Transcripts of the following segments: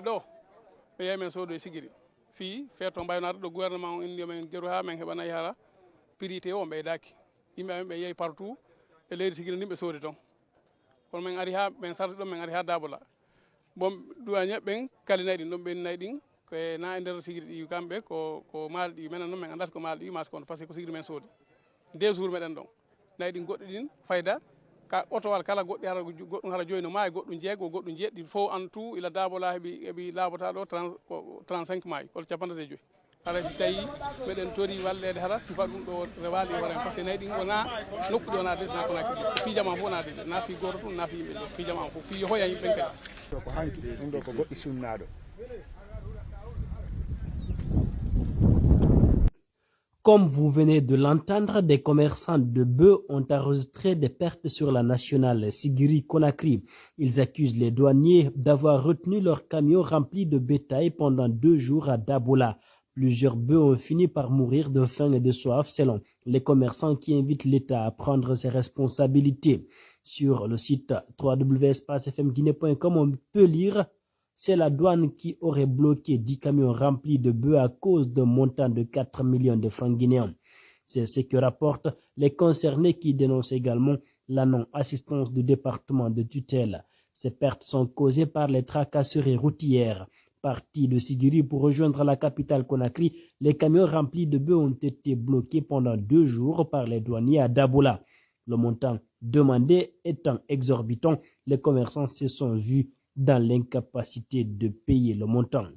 ɗo ɓe yeyi men sodo e sigiri fi feeto mbaynaɗo ɗo gouvernement o indi men geru ha men heɓanayi hara prité o ɓeydaki yimɓe amen ɓe yeehi partout e leydi sigiri ndi ɓe soodi toon kono min ari ha min sarti ɗon min ari ha Dabola bon douanier ɓen kalinayi ɗin ɗon ɓenninayi ɗin koye na e nder sigiri ɗi kamɓe ko maali ɗi minen noon min andata ko maali ɗi mas kono par ce que ko sigiri men soodi 2 jours meɗen ɗon nayi ɗin goɗɗi ɗin fayda ka otowal kala goɗɗi hara goɗɗum hara joyi no ma e goɗɗum jeego goɗɗum jeeɗiɗi fof en tout ila Dabola heeɓi laabata ɗo 35 maayi walla capantati e joyyi hara si tawi meɗen tori wallede hara sifa ɗum ɗo rewali e hoorema par ce que nayi ɗin wona nokku ɗo wona desna Conakry fiijam am fof wona de na fi goto ɗum na fi yimɓe ɗo fiijam am fof fi hoya yimɓe ɓen kadi ko hanki ɗum ɗo ko goɗɗi sunnaɗo. Comme vous venez de l'entendre, des commerçants de bœufs ont enregistré des pertes sur la nationale Sigiri-Conakry. Ils accusent les douaniers d'avoir retenu leurs camions remplis de bétail pendant 2 jours à Dabola. Plusieurs bœufs ont fini par mourir de faim et de soif, selon les commerçants qui invitent l'État à prendre ses responsabilités. Sur le site www.spacefmguinée.com, on peut lire: c'est la douane qui aurait bloqué 10 camions remplis de bœufs à cause d'un montant de 4 millions de francs guinéens. C'est ce que rapportent les concernés qui dénoncent également la non-assistance du département de tutelle. Ces pertes sont causées par les tracasseries routières. Partis de Sigiri pour rejoindre la capitale Conakry, les camions remplis de bœufs ont été bloqués pendant 2 jours par les douaniers à Dabola. Le montant demandé étant exorbitant, les commerçants se sont vus dans l'incapacité de payer le montant.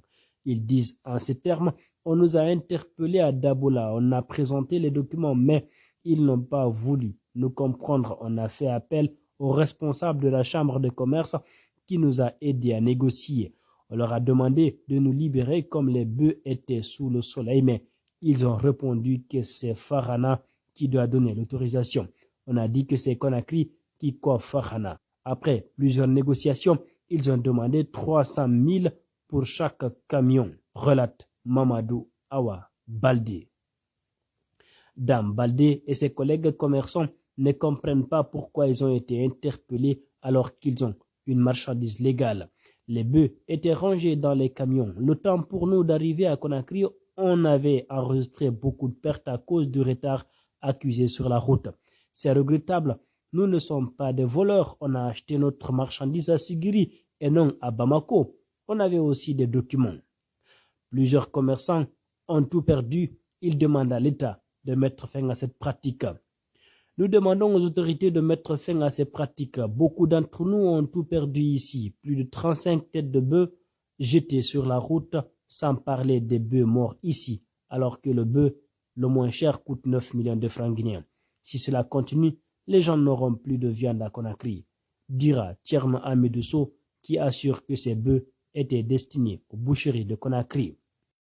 Ils disent en ces termes: on nous a interpellés à Dabola, on a présenté les documents, mais ils n'ont pas voulu nous comprendre. On a fait appel au responsable de la chambre de commerce qui nous a aidés à négocier. On leur a demandé de nous libérer comme les bœufs étaient sous le soleil, mais ils ont répondu que c'est Farhana qui doit donner l'autorisation. On a dit que c'est Conakry qui coiffe Farhana. Après plusieurs négociations, ils ont demandé 300 000 pour chaque camion, relate Mamadou Awa Baldé. Dame Baldé et ses collègues commerçants ne comprennent pas pourquoi ils ont été interpellés alors qu'ils ont une marchandise légale. Les bœufs étaient rangés dans les camions. Le temps pour nous d'arriver à Conakry, on avait enregistré beaucoup de pertes à cause du retard accusé sur la route. C'est regrettable. Nous ne sommes pas des voleurs. On a acheté notre marchandise à Sigiri et non à Bamako. On avait aussi des documents. Plusieurs commerçants ont tout perdu. Ils demandent à l'État de mettre fin à cette pratique. Nous demandons aux autorités de mettre fin à ces pratiques. Beaucoup d'entre nous ont tout perdu ici. Plus de 35 têtes de bœufs jetées sur la route, sans parler des bœufs morts ici, alors que le bœuf le moins cher coûte 9 millions de francs guinéens. Si cela continue, les gens n'auront plus de viande à Conakry, dira Thierno Amidousso, qui assure que ces bœufs étaient destinés aux boucheries de Conakry.